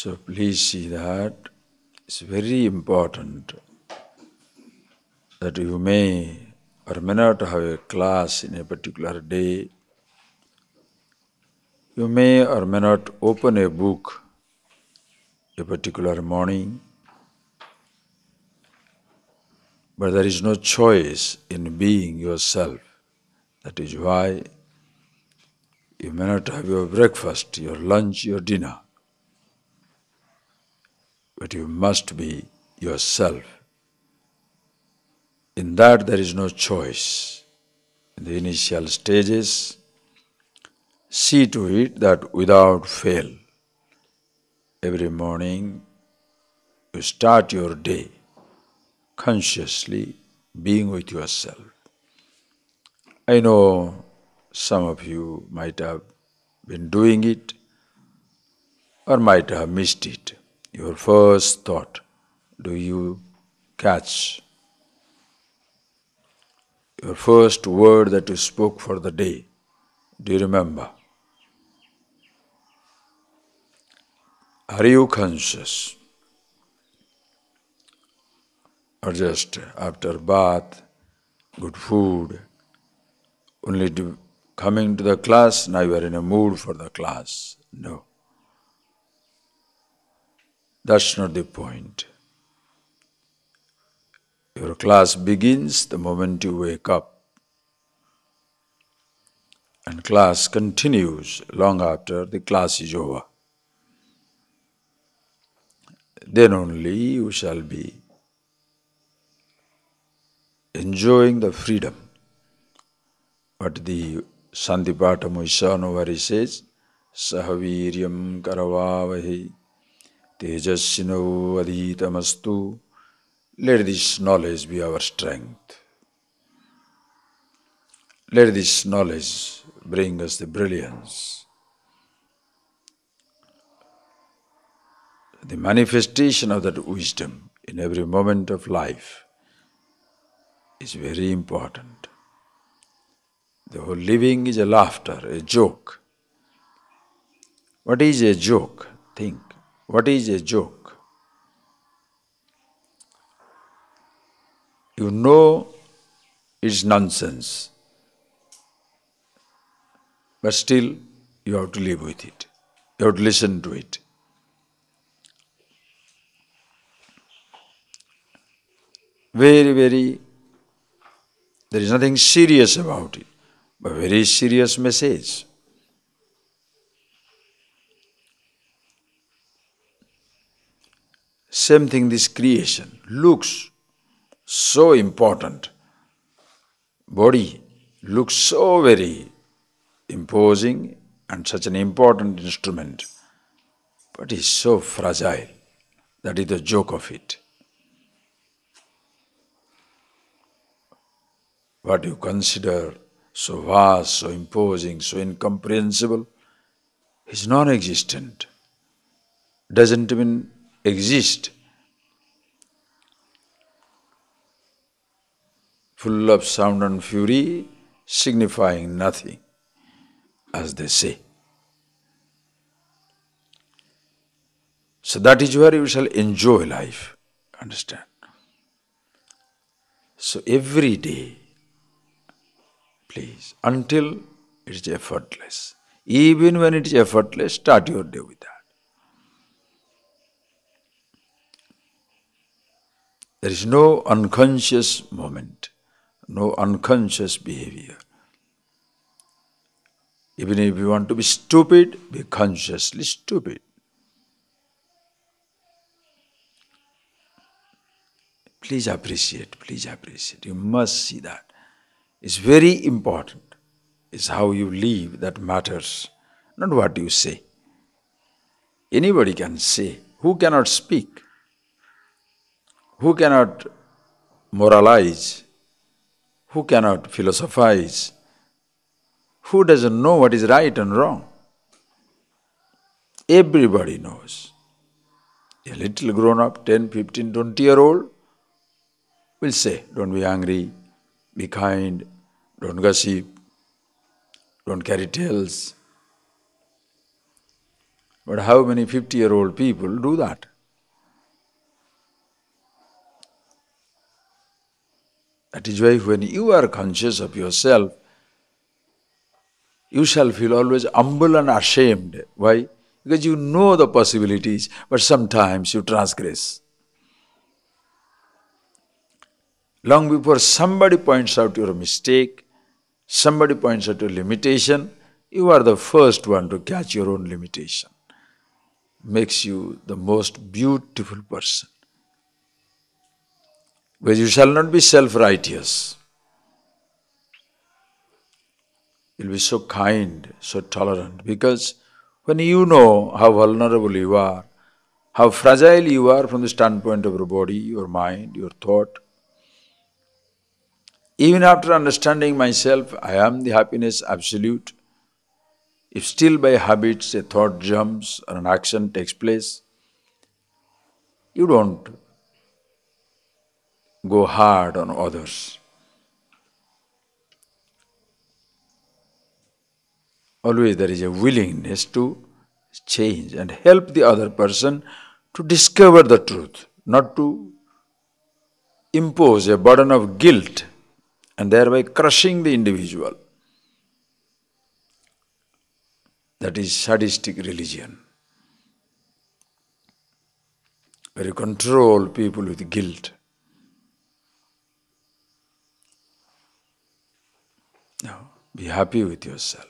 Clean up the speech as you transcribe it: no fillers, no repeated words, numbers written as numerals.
So please see that it's very important that you may or may not have a class in a particular day. You may or may not open a book a particular morning, but there is no choice in being yourself. That is why you may not have your breakfast, your lunch, your dinner, but you must be yourself. In that there is no choice. In the initial stages, see to it that without fail, every morning you start your day consciously being with yourself. I know some of you might have been doing it or might have missed it. Your first thought, do you catch? Your first word that you spoke for the day, do you remember? Are you conscious? Or just after bath, good food, only coming to the class, now you are in a mood for the class? No. That's not the point. Your class begins the moment you wake up, and class continues long after the class is over. Then only you shall be enjoying the freedom. But the Sandipata Moisanovari says, Sahaviryam karavavahi tejasino adhitamastu. Let this knowledge be our strength. Let this knowledge bring us the brilliance. The manifestation of that wisdom in every moment of life is very important. The whole living is a laughter, a joke. What is a joke? Think. What is a joke? You know it's nonsense, but still you have to live with it. You have to listen to it. There is nothing serious about it, but very serious message. Same thing, this creation looks so important. Body looks so very imposing and such an important instrument, but is so fragile. That is the joke of it. What you consider so vast, so imposing, so incomprehensible is non-existent, doesn't even exist. Full of sound and fury, signifying nothing, as they say. So that is where you shall enjoy life, understand? So every day, please, until it is effortless. Even when it is effortless, start your day with that. There is no unconscious moment, no unconscious behavior. Even if you want to be stupid, be consciously stupid. Please appreciate, please appreciate. You must see that. It's very important. It's how you live that matters, not what you say. Anybody can say. Who cannot speak? Who cannot moralize? Who cannot philosophize? Who doesn't know what is right and wrong? Everybody knows. A little grown up, 10, 15, 20-year-old will say, don't be angry, be kind, don't gossip, don't carry tales. But how many 50-year-old people do that? That is why when you are conscious of yourself, you shall feel always humble and ashamed. Why? Because you know the possibilities, but sometimes you transgress. Long before somebody points out your mistake, somebody points out your limitation, you are the first one to catch your own limitation. Makes you the most beautiful person. Because you shall not be self-righteous. You'll be so kind, so tolerant. Because when you know how vulnerable you are, how fragile you are from the standpoint of your body, your mind, your thought, even after understanding myself, I am the happiness absolute. If still by habits a thought jumps or an action takes place, you don't go hard on others. Always there is a willingness to change and help the other person to discover the truth, not to impose a burden of guilt and thereby crushing the individual. That is sadistic religion, where you control people with guilt. No, be happy with yourself.